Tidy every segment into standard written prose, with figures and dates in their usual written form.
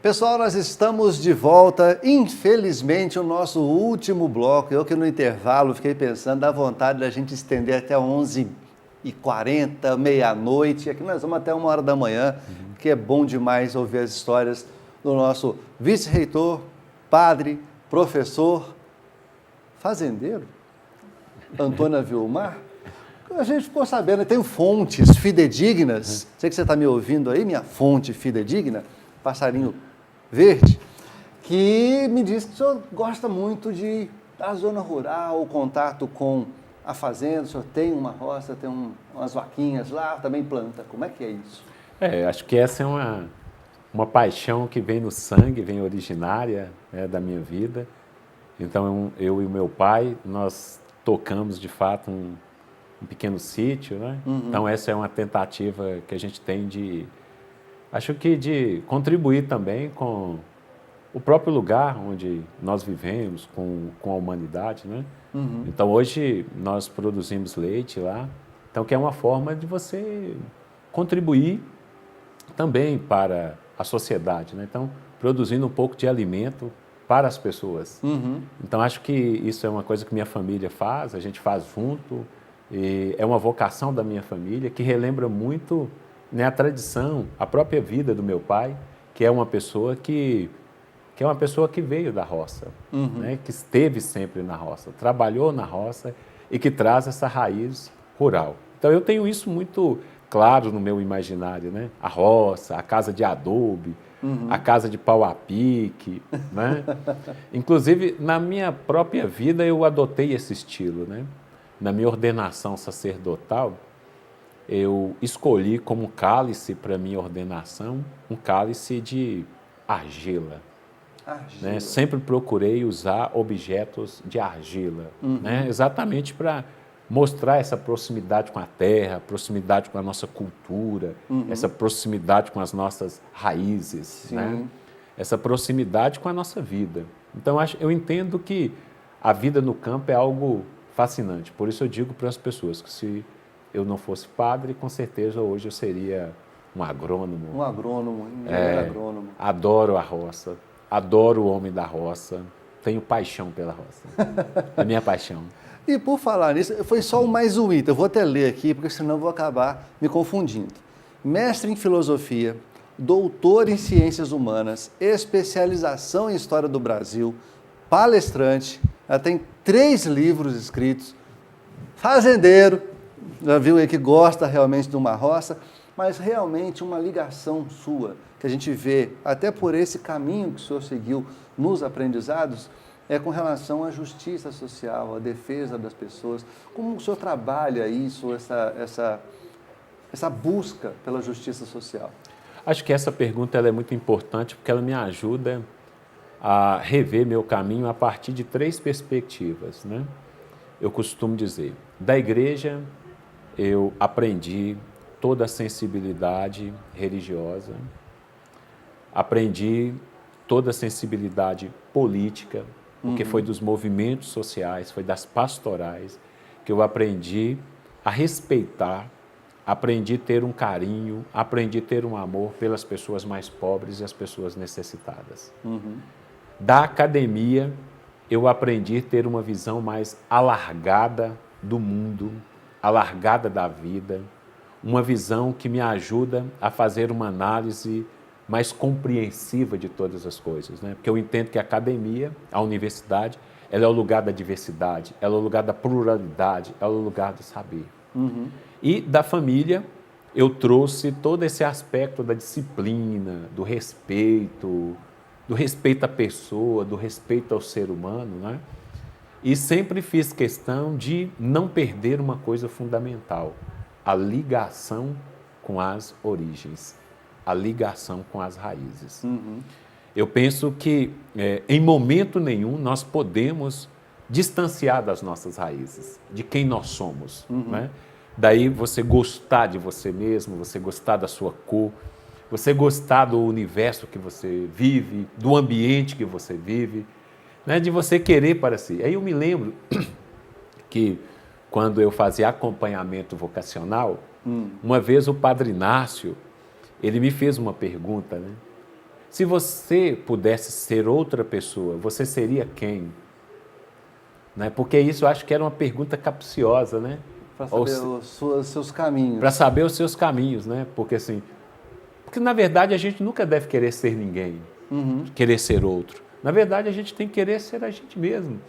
Pessoal, nós estamos de volta. Infelizmente, o nosso último bloco, eu que no intervalo fiquei pensando, dá vontade da gente estender até 11h40, meia-noite. Aqui nós vamos até 1h da manhã, que é bom demais ouvir as histórias do nosso vice-reitor, padre, professor, fazendeiro, Antônio Vilmar. A gente ficou sabendo, tem fontes fidedignas. Sei que você está me ouvindo aí, minha fonte fidedigna, passarinho verde, que me diz que o senhor gosta muito da zona rural, o contato com a fazenda, o senhor tem uma roça, tem umas vaquinhas lá, também planta. Como é que é isso? Acho que essa é uma paixão que vem no sangue, vem originária, né, da minha vida. Então, eu e o meu pai, nós tocamos, de fato, um pequeno sítio, né? Então, essa é uma tentativa que a gente tem de contribuir também com o próprio lugar onde nós vivemos, com a humanidade, né? Então, hoje, nós produzimos leite lá, então, que é uma forma de você contribuir também para a sociedade, né? Então, produzindo um pouco de alimento para as pessoas. Então, acho que isso é uma coisa que minha família faz, a gente faz junto, e é uma vocação da minha família que relembra muito, né, a tradição, a própria vida do meu pai, que é uma pessoa que veio da roça, né, que esteve sempre na roça, trabalhou na roça e que traz essa raiz rural. Então, eu tenho isso muito claro no meu imaginário, né? A roça, a casa de adobe, a casa de pau a pique, né? Inclusive, na minha própria vida, eu adotei esse estilo, né? Na minha ordenação sacerdotal, eu escolhi como cálice para minha ordenação um cálice de argila. Né? Sempre procurei usar objetos de argila, né? Exatamente para mostrar essa proximidade com a terra, proximidade com a nossa cultura, essa proximidade com as nossas raízes, né? Essa proximidade com a nossa vida. Então, eu entendo que a vida no campo é algo fascinante. Por isso eu digo para as pessoas que se eu não fosse padre, com certeza hoje eu seria um agrônomo. Um agrônomo, um engenheiro agrônomo. Adoro a roça, adoro o homem da roça, tenho paixão pela roça. É minha paixão. E por falar nisso, foi só o mais um item, eu vou até ler aqui, porque senão eu vou acabar me confundindo. Mestre em filosofia, doutor em ciências humanas, especialização em história do Brasil, palestrante, ela tem 3 livros escritos, fazendeiro, já viu aí que gosta realmente de uma roça, mas realmente uma ligação sua, que a gente vê, até por esse caminho que o senhor seguiu nos aprendizados, é com relação à justiça social, à defesa das pessoas. Como o senhor trabalha isso, essa busca pela justiça social? Acho que essa pergunta ela é muito importante porque ela me ajuda a rever meu caminho a partir de 3 perspectivas, né? Eu costumo dizer, da igreja eu aprendi toda a sensibilidade religiosa, aprendi toda a sensibilidade política, porque foi dos movimentos sociais, foi das pastorais, que eu aprendi a respeitar, aprendi a ter um carinho, aprendi a ter um amor pelas pessoas mais pobres e as pessoas necessitadas. Da academia, eu aprendi a ter uma visão mais alargada do mundo, alargada da vida, uma visão que me ajuda a fazer uma análise mais compreensiva de todas as coisas, né? Porque eu entendo que a academia, a universidade, ela é o lugar da diversidade, ela é o lugar da pluralidade, ela é o lugar do saber. E da família, eu trouxe todo esse aspecto da disciplina, do respeito à pessoa, do respeito ao ser humano, né? E sempre fiz questão de não perder uma coisa fundamental, a ligação com as origens, a ligação com as raízes. Eu penso que, em momento nenhum, nós podemos distanciar das nossas raízes, de quem nós somos, né? Daí você gostar de você mesmo, você gostar da sua cor, você gostar do universo que você vive, do ambiente que você vive, né? De você querer para si. Aí eu me lembro que, quando eu fazia acompanhamento vocacional, uma vez o Padre Inácio, ele me fez uma pergunta, né? Se você pudesse ser outra pessoa, você seria quem? Né? Porque isso eu acho que era uma pergunta capciosa, né? Para saber os seus caminhos. Para saber os seus caminhos, né? Porque assim, porque na verdade a gente nunca deve querer ser ninguém, querer ser outro. Na verdade a gente tem que querer ser a gente mesmo.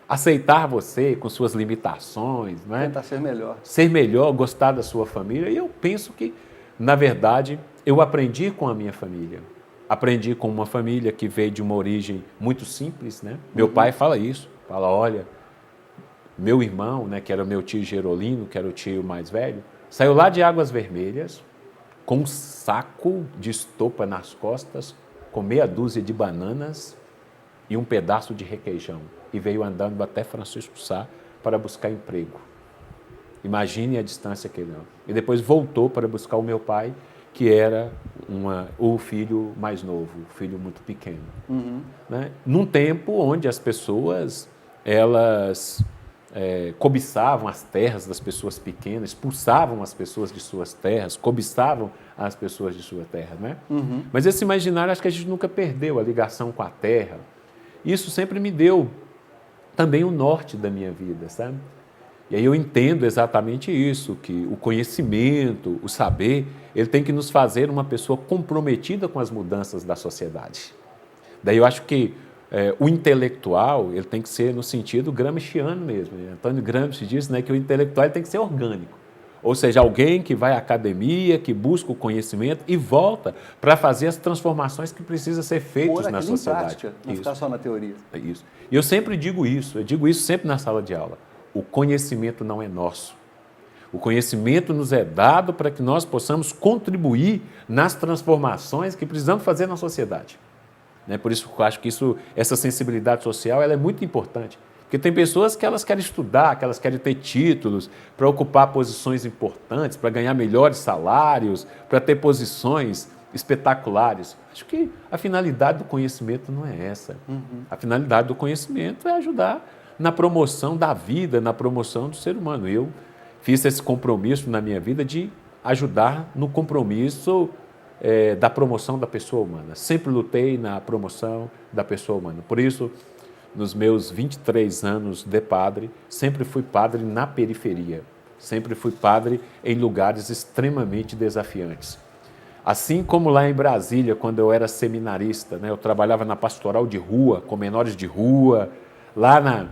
Aceitar você com suas limitações, né? Tentar ser melhor. Ser melhor, gostar da sua família. E eu penso que, na verdade, eu aprendi com a minha família. Aprendi com uma família que veio de uma origem muito simples, né? Meu pai fala isso, fala, olha, meu irmão, né, que era meu tio Gerolino, que era o tio mais velho, saiu lá de Águas Vermelhas com um saco de estopa nas costas, com meia dúzia de bananas e um pedaço de requeijão. E veio andando até Francisco Sá para buscar emprego. Imagine a distância que ele deu. E depois voltou para buscar o meu pai, que era o filho mais novo, o filho muito pequeno. Né? Num tempo onde as pessoas, elas cobiçavam as terras das pessoas pequenas, expulsavam as pessoas de suas terras, cobiçavam as pessoas de sua terra. Né? Mas esse imaginário, acho que a gente nunca perdeu a ligação com a terra. Isso sempre me deu também o norte da minha vida, sabe? E aí eu entendo exatamente isso, que o conhecimento, o saber, ele tem que nos fazer uma pessoa comprometida com as mudanças da sociedade. Daí eu acho que o intelectual, ele tem que ser no sentido gramsciano mesmo. Né? Antônio Gramsci diz, né, que o intelectual ele tem que ser orgânico. Ou seja, alguém que vai à academia, que busca o conhecimento e volta para fazer as transformações que precisam ser feitas na sociedade. Prática, não ficar só na teoria. Isso. E eu sempre digo isso, eu digo isso sempre na sala de aula. O conhecimento não é nosso. O conhecimento nos é dado para que nós possamos contribuir nas transformações que precisamos fazer na sociedade. Né? Por isso eu acho que essa sensibilidade social ela é muito importante. Porque tem pessoas que elas querem estudar, que elas querem ter títulos, para ocupar posições importantes, para ganhar melhores salários, para ter posições espetaculares. Acho que a finalidade do conhecimento não é essa. A finalidade do conhecimento é ajudar na promoção da vida, na promoção do ser humano. Eu fiz esse compromisso na minha vida de ajudar no compromisso da promoção da pessoa humana. Sempre lutei na promoção da pessoa humana. Por isso, nos meus 23 anos de padre, sempre fui padre na periferia. Sempre fui padre em lugares extremamente desafiantes. Assim como lá em Brasília, quando eu era seminarista, né, eu trabalhava na pastoral de rua, com menores de rua, lá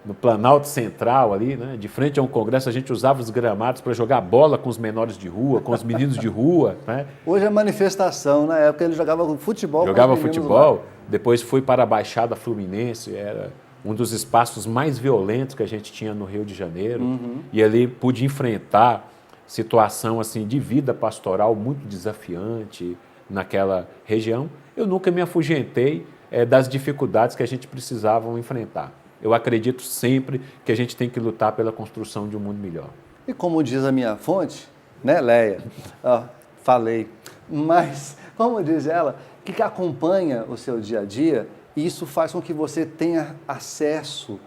no Planalto Central, ali, né, de frente a um congresso, a gente usava os gramados para jogar bola com os menores de rua, com os meninos de rua. Né? Hoje é manifestação, na época ele jogava futebol. Jogava futebol, lá. Depois fui para a Baixada Fluminense, era um dos espaços mais violentos que a gente tinha no Rio de Janeiro, e ali pude enfrentar situação assim, de vida pastoral muito desafiante naquela região. Eu nunca me afugentei das dificuldades que a gente precisava enfrentar. Eu acredito sempre que a gente tem que lutar pela construção de um mundo melhor. E como diz a minha fonte, né, Leia? Falei. Mas, como diz ela, que acompanha o seu dia a dia, e isso faz com que você tenha acesso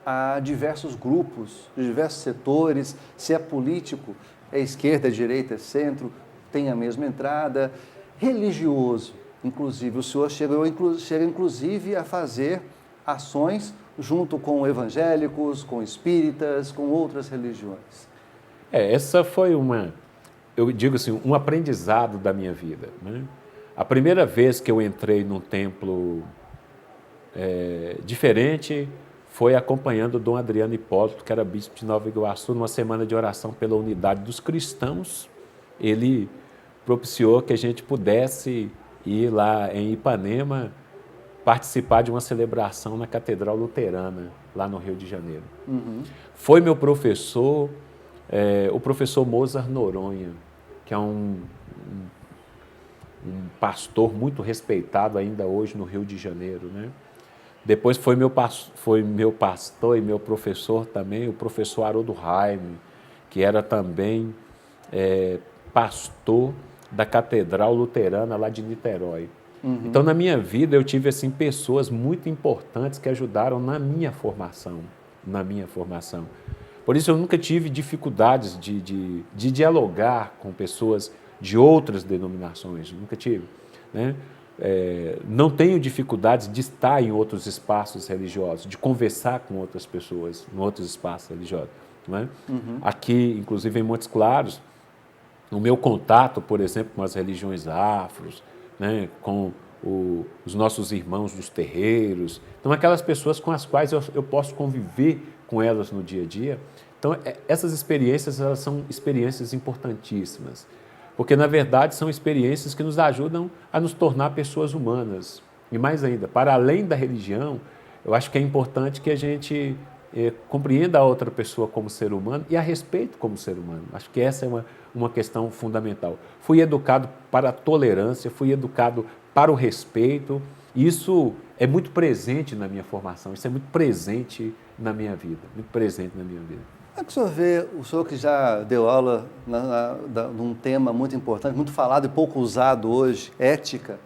a diversos grupos, diversos setores, se é político, é esquerda, é direita, é centro, tem a mesma entrada, religioso, inclusive. O senhor chega inclusive a fazer ações junto com evangélicos, com espíritas, com outras religiões. Essa foi eu digo assim, um aprendizado da minha vida. Né? A primeira vez que eu entrei num templo diferente foi acompanhando Dom Adriano Hipólito, que era bispo de Nova Iguaçu, numa semana de oração pela unidade dos cristãos. Ele propiciou que a gente pudesse ir lá em Ipanema participar de uma celebração na Catedral Luterana, lá no Rio de Janeiro. Foi meu professor, o professor Mozart Noronha, que é um pastor muito respeitado ainda hoje no Rio de Janeiro. Né? Depois foi meu pastor e meu professor também, o professor Haroldo Raime, que era também pastor da Catedral Luterana lá de Niterói. Então, na minha vida, eu tive assim, pessoas muito importantes que ajudaram na minha formação. Por isso, eu nunca tive dificuldades de dialogar com pessoas de outras denominações, nunca tive. Né? não tenho dificuldades de estar em outros espaços religiosos, de conversar com outras pessoas em outros espaços religiosos. Não é? Aqui, inclusive em Montes Claros, o meu contato, por exemplo, com as religiões afros, né, com os nossos irmãos dos terreiros, então aquelas pessoas com as quais eu posso conviver com elas no dia a dia. Então, essas experiências, elas são experiências importantíssimas, porque, na verdade, são experiências que nos ajudam a nos tornar pessoas humanas. E mais ainda, para além da religião, eu acho que é importante que a gente compreenda a outra pessoa como ser humano e a respeite como ser humano. Acho que essa é uma questão fundamental. Fui educado para a tolerância, fui educado para o respeito, e isso é muito presente na minha formação, isso é muito presente na minha vida, muito presente na minha vida. Como é que o senhor vê, o senhor que já deu aula num tema muito importante, muito falado e pouco usado hoje, ética,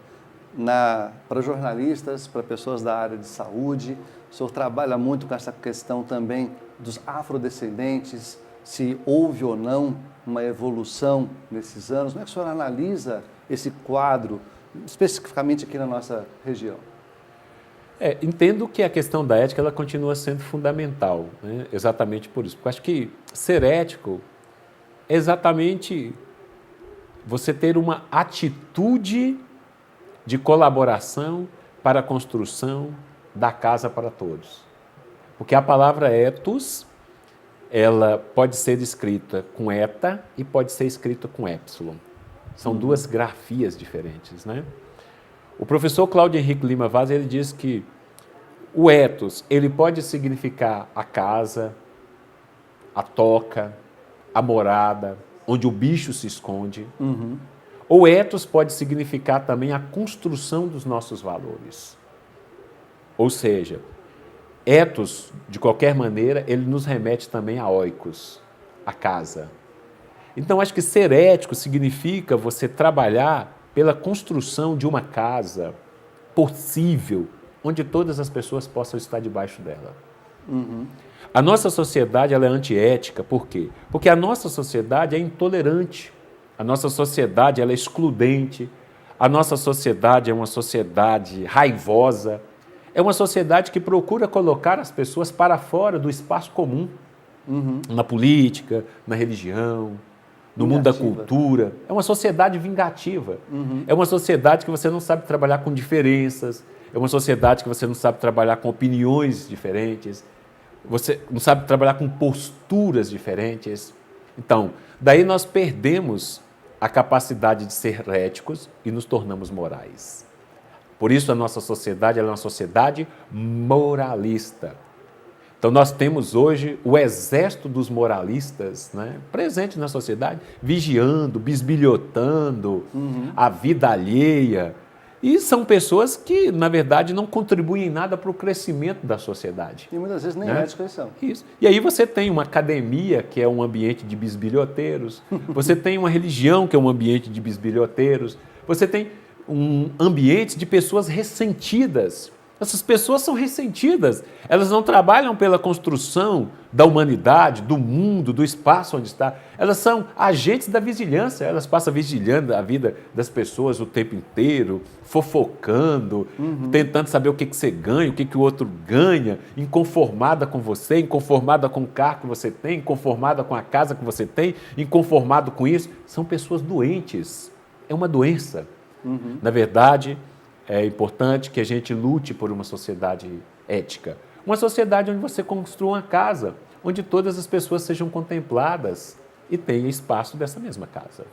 para jornalistas, para pessoas da área de saúde, o senhor trabalha muito com essa questão também dos afrodescendentes, se houve ou não uma evolução nesses anos. Como é que o senhor analisa esse quadro, especificamente aqui na nossa região? Entendo que a questão da ética ela continua sendo fundamental, né? Exatamente por isso. Porque eu acho que ser ético é exatamente você ter uma atitude de colaboração para a construção da casa para todos. Porque a palavra ethos, ela pode ser escrita com eta e pode ser escrita com epsilon. São duas grafias diferentes, né? O professor Cláudio Henrique Lima Vaz, ele diz que o ethos, ele pode significar a casa, a toca, a morada, onde o bicho se esconde. Ou ethos pode significar também a construção dos nossos valores. Ou seja, ethos, de qualquer maneira, ele nos remete também a oikos, a casa. Então, acho que ser ético significa você trabalhar pela construção de uma casa possível, onde todas as pessoas possam estar debaixo dela. A nossa sociedade ela é antiética, por quê? Porque a nossa sociedade é intolerante, a nossa sociedade ela é excludente, a nossa sociedade é uma sociedade raivosa, é uma sociedade que procura colocar as pessoas para fora do espaço comum, na política, na religião, no mundo da cultura. É uma sociedade vingativa. É uma sociedade que você não sabe trabalhar com diferenças. É uma sociedade que você não sabe trabalhar com opiniões diferentes. Você não sabe trabalhar com posturas diferentes. Então, daí nós perdemos a capacidade de ser éticos e nos tornamos morais. Por isso a nossa sociedade ela é uma sociedade moralista. Então, nós temos hoje o exército dos moralistas, né, presente na sociedade, vigiando, bisbilhotando a vida alheia. E são pessoas que, na verdade, não contribuem em nada para o crescimento da sociedade. E muitas vezes nem éticos são. Isso. E aí você tem uma academia, que é um ambiente de bisbilhoteiros, você tem uma religião, que é um ambiente de bisbilhoteiros, você tem um ambiente de pessoas ressentidas. Essas pessoas são ressentidas, elas não trabalham pela construção da humanidade, do mundo, do espaço onde está. Elas são agentes da vigilância, elas passam vigilando a vida das pessoas o tempo inteiro, fofocando, tentando saber o que você ganha, o que o outro ganha, inconformada com você, inconformada com o carro que você tem, inconformada com a casa que você tem, inconformado com isso. São pessoas doentes, é uma doença. Na verdade, é importante que a gente lute por uma sociedade ética. Uma sociedade onde você construa uma casa, onde todas as pessoas sejam contempladas e tenha espaço dessa mesma casa.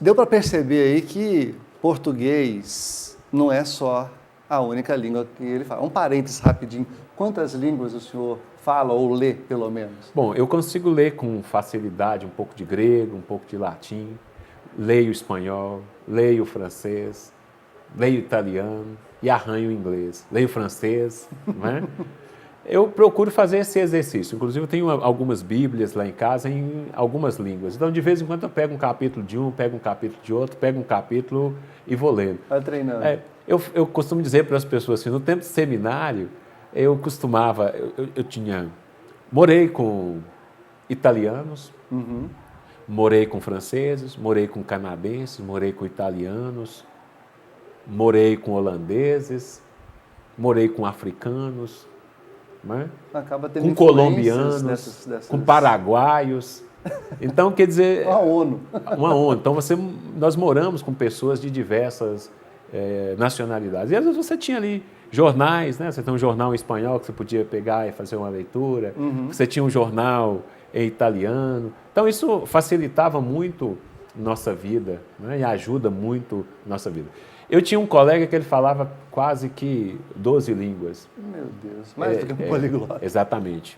Deu para perceber aí que português não é só a única língua que ele fala. Um parênteses rapidinho. Quantas línguas o senhor fala ou lê, pelo menos? Bom, eu consigo ler com facilidade um pouco de grego, um pouco de latim, leio espanhol, leio francês, leio italiano e arranho inglês. Leio francês, não é? Eu procuro fazer esse exercício. Inclusive, eu tenho algumas bíblias lá em casa em algumas línguas. Então, de vez em quando, eu pego um capítulo de um, pego um capítulo de outro, pego um capítulo e vou lendo. Vai treinando. Eu costumo dizer para as pessoas assim, no tempo de seminário, eu costumava... Morei com italianos, morei com franceses, morei com canadenses, morei com italianos, morei com holandeses, morei com africanos, né? Acaba tendo com colombianos, dessas... com paraguaios. Então, quer dizer... Uma ONU. Uma ONU. Então, nós moramos com pessoas de diversas nacionalidades. E às vezes você tinha ali jornais, né? Você tem um jornal em espanhol que você podia pegar e fazer uma leitura. Você tinha um jornal em italiano. Então, isso facilitava muito nossa vida, né? E ajuda muito nossa vida. Eu tinha um colega que ele falava quase que 12 línguas. Meu Deus, mais do que um poliglota. Exatamente.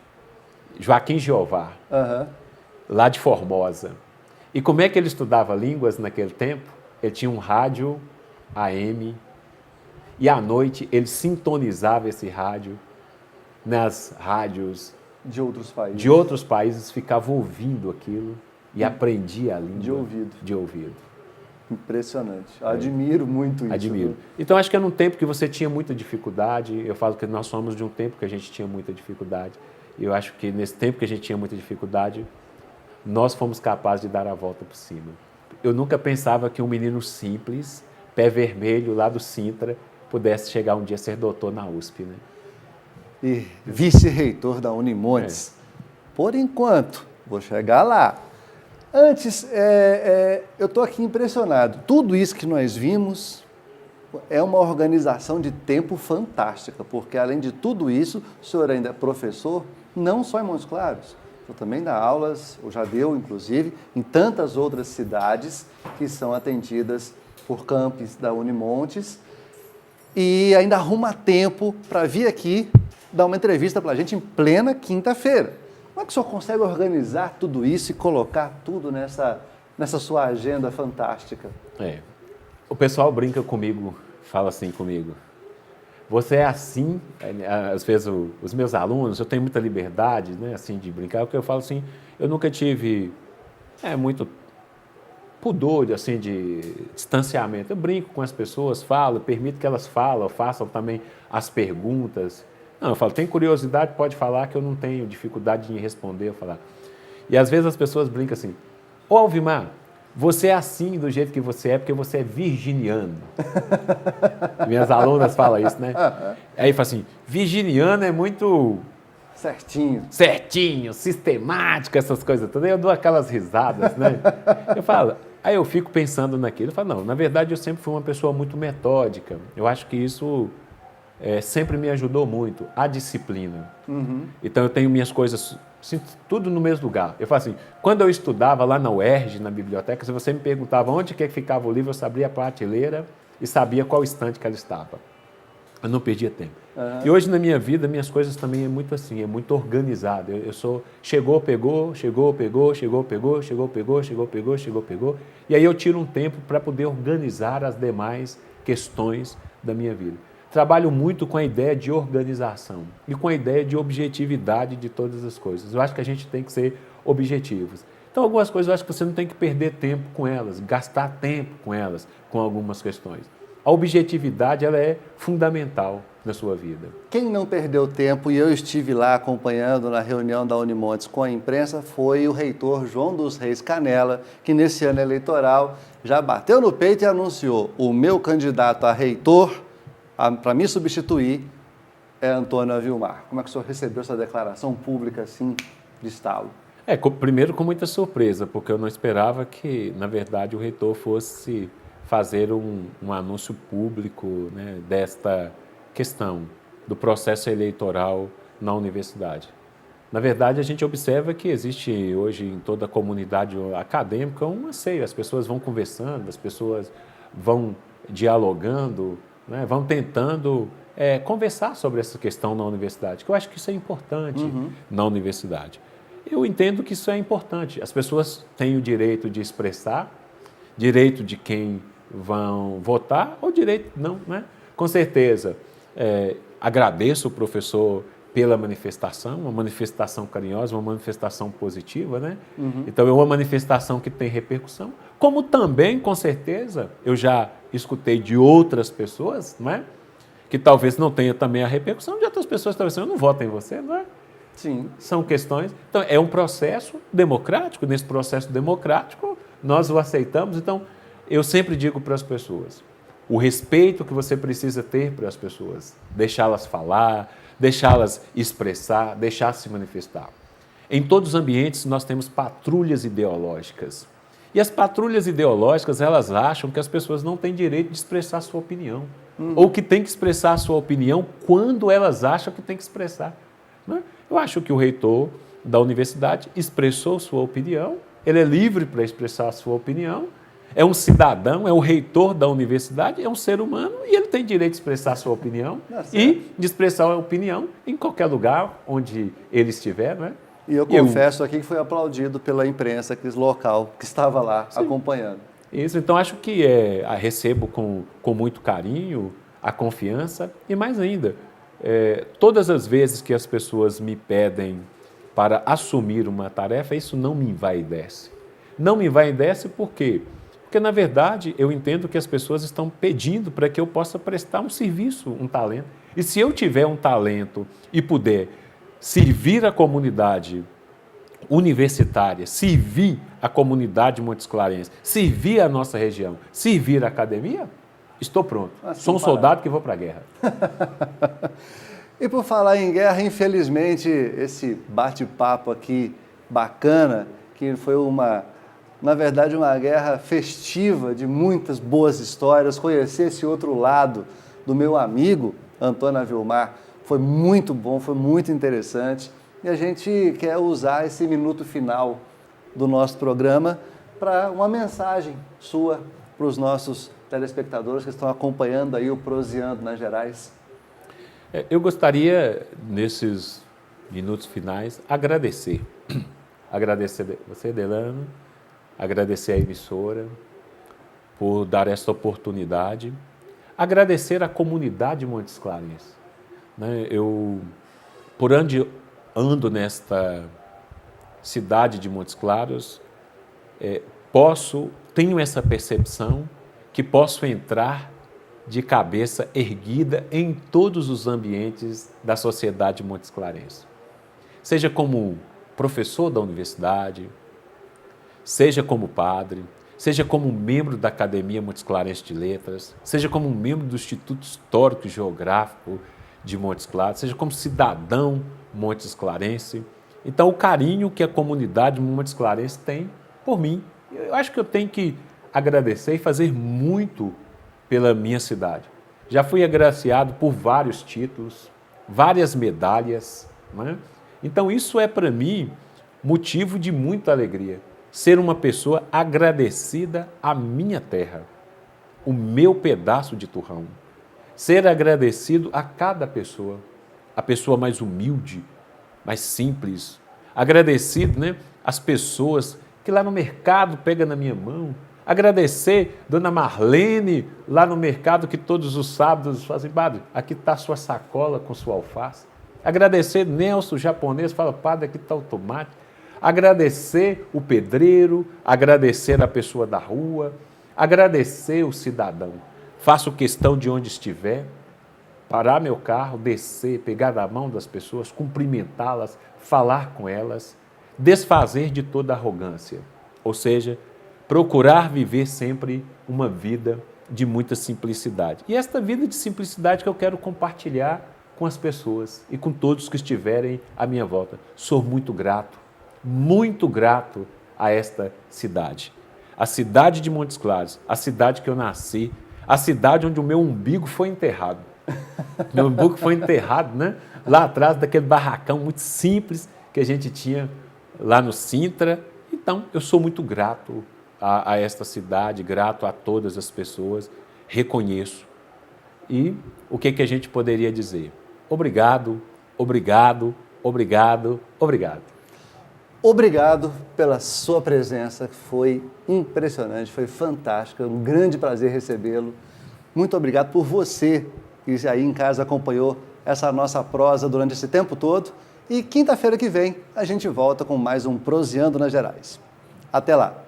Joaquim Jeová, Aham. lá de Formosa. E como é que ele estudava línguas naquele tempo? Ele tinha um rádio AM e à noite ele sintonizava esse rádio nas rádios De outros países. Ficava ouvindo aquilo e aprendia a língua. De ouvido. De ouvido. Impressionante. Admiro muito isso. Admiro. Né? Então, acho que era um tempo que você tinha muita dificuldade. Eu falo que nós somos de um tempo que a gente tinha muita dificuldade. E eu acho que nesse tempo que a gente tinha muita dificuldade, nós fomos capazes de dar a volta por cima. Eu nunca pensava que um menino simples, pé vermelho, lá do Sintra, pudesse chegar um dia a ser doutor na USP, né? E vice-reitor da Unimontes. Por enquanto, vou chegar lá. Antes, eu estou aqui impressionado. Tudo isso que nós vimos é uma organização de tempo fantástica, porque além de tudo isso, o senhor ainda é professor, não só em Montes Claros, o senhor também dá aulas, ou já deu, inclusive, em tantas outras cidades que são atendidas por campus da Unimontes, e ainda arruma tempo para vir aqui dar uma entrevista para a gente em plena quinta-feira. Como é que o senhor consegue organizar tudo isso e colocar tudo nessa sua agenda fantástica? O pessoal brinca comigo, fala assim comigo. Você é assim, às vezes os meus alunos, eu tenho muita liberdade, né, assim, de brincar, porque eu falo assim, eu nunca tive muito pudor, assim, de distanciamento. Eu brinco com as pessoas, falo, permito que elas façam também as perguntas. Não, eu falo, tem curiosidade, pode falar, que eu não tenho dificuldade em responder, eu falar. E às vezes as pessoas brincam assim, ô Alvimar, você é assim do jeito que você é porque você é virginiano. Minhas alunas falam isso, né? Aí fala assim, virginiano é muito... Certinho, sistemático, essas coisas todas. Aí eu dou aquelas risadas, né? Eu falo, aí eu fico pensando naquilo. Eu falo, não, na verdade eu sempre fui uma pessoa muito metódica. Eu acho que isso... sempre me ajudou muito, a disciplina. Então, eu tenho minhas coisas, assim, tudo no mesmo lugar. Eu falo assim, quando eu estudava lá na UERJ, na biblioteca, se você me perguntava onde que ficava o livro, eu sabia a prateleira e sabia qual estante que ela estava. Eu não perdia tempo. E hoje, na minha vida, minhas coisas também é muito assim, é muito organizado. Eu sou, chegou, pegou. E aí eu tiro um tempo para poder organizar as demais questões da minha vida. Trabalho muito com a ideia de organização e com a ideia de objetividade de todas as coisas. Eu acho que a gente tem que ser objetivos. Então, algumas coisas eu acho que você não tem que perder tempo com elas, gastar tempo com elas, com algumas questões. A objetividade, ela é fundamental na sua vida. Quem não perdeu tempo, e eu estive lá acompanhando na reunião da Unimontes com a imprensa, foi o reitor João dos Reis Canela, que nesse ano eleitoral já bateu no peito e anunciou: o meu candidato a reitor, para me substituir, é Antônio Avimar. Como é que o senhor recebeu essa declaração pública assim, de estalo? Primeiro com muita surpresa, porque eu não esperava que, na verdade, o reitor fosse fazer um anúncio público, né, desta questão do processo eleitoral na universidade. Na verdade, a gente observa que existe hoje em toda a comunidade acadêmica um anseio, as pessoas vão conversando, as pessoas vão dialogando, né, vão tentando conversar sobre essa questão na universidade, que eu acho que isso é importante na universidade. Eu entendo que isso é importante. As pessoas têm o direito de expressar, direito de quem vão votar ou direito não, né? Com certeza, agradeço o professor pela manifestação, uma manifestação carinhosa, uma manifestação positiva, né? Então, é uma manifestação que tem repercussão, como também, com certeza, eu já escutei de outras pessoas, não é? Que talvez não tenha também a repercussão de outras pessoas, talvez eu não voto em você, não é? Sim. São questões. Então, é um processo democrático. Nesse processo democrático, nós o aceitamos. Então, eu sempre digo para as pessoas, o respeito que você precisa ter para as pessoas, deixá-las falar, deixá-las expressar, deixar se manifestar. Em todos os ambientes nós temos patrulhas ideológicas. E as patrulhas ideológicas, elas acham que as pessoas não têm direito de expressar a sua opinião. Ou que tem que expressar a sua opinião quando elas acham que tem que expressar. Né? Eu acho que o reitor da universidade expressou sua opinião, ele é livre para expressar a sua opinião, é um cidadão, é o reitor da universidade, é um ser humano e ele tem direito de expressar a sua opinião e de expressar a opinião em qualquer lugar onde ele estiver, né? E eu confesso aqui que foi aplaudido pela imprensa local que estava lá acompanhando. Isso, então acho que recebo com muito carinho a confiança e mais ainda, todas as vezes que as pessoas me pedem para assumir uma tarefa, isso não me envaidece. Não me envaidece por quê? Porque, na verdade, eu entendo que as pessoas estão pedindo para que eu possa prestar um serviço, um talento. E se eu tiver um talento e puder servir a comunidade universitária, servir a comunidade montes-clarense, servir a nossa região, servir a academia, estou pronto. Sou um soldado que vou para a guerra. E por falar em guerra, infelizmente, esse bate-papo aqui bacana, que foi na verdade, uma guerra festiva de muitas boas histórias, conhecer esse outro lado do meu amigo, Antônio Avilmar, foi muito bom, foi muito interessante. E a gente quer usar esse minuto final do nosso programa para uma mensagem sua para os nossos telespectadores que estão acompanhando aí o Proseando nas Gerais. Eu gostaria, nesses minutos finais, agradecer. Agradecer você, Delano, agradecer a emissora por dar essa oportunidade, agradecer a comunidade Montes Clarense. Eu, por onde ando nesta cidade de Montes Claros, tenho essa percepção que posso entrar de cabeça erguida em todos os ambientes da sociedade Montes Clarense. Seja como professor da universidade, seja como padre, seja como membro da Academia Montes Clarense de Letras, seja como membro do Instituto Histórico e Geográfico de Montes Claros, seja como cidadão Montes Clarense. Então, o carinho que a comunidade Montes Clarense tem por mim, eu acho que eu tenho que agradecer e fazer muito pela minha cidade. Já fui agraciado por vários títulos, várias medalhas, né? Então, isso é para mim motivo de muita alegria. Ser uma pessoa agradecida à minha terra, o meu pedaço de turrão. Ser agradecido a cada pessoa, a pessoa mais humilde, mais simples. Agradecido, né, às pessoas que lá no mercado pegam na minha mão. Agradecer Dona Marlene, lá no mercado, que todos os sábados fazem, padre, aqui está a sua sacola com sua alface. Agradecer Nelson, japonês, fala, padre, aqui está o tomate. Agradecer o pedreiro, agradecer a pessoa da rua, agradecer o cidadão. Faço questão de onde estiver, parar meu carro, descer, pegar na mão das pessoas, cumprimentá-las, falar com elas, desfazer de toda arrogância. Ou seja, procurar viver sempre uma vida de muita simplicidade. E esta vida de simplicidade que eu quero compartilhar com as pessoas e com todos que estiverem à minha volta. Sou muito grato a esta cidade. A cidade de Montes Claros, a cidade que eu nasci, a cidade onde o meu umbigo foi enterrado. Meu umbigo foi enterrado, né? Lá atrás daquele barracão muito simples que a gente tinha lá no Sintra. Então, eu sou muito grato a esta cidade, grato a todas as pessoas, reconheço. E o que a gente poderia dizer? Obrigado, obrigado, obrigado, obrigado. Obrigado pela sua presença, que foi impressionante, foi fantástica, um grande prazer recebê-lo. Muito obrigado por você que aí em casa acompanhou essa nossa prosa durante esse tempo todo. E quinta-feira que vem a gente volta com mais um Proseando nas Gerais. Até lá!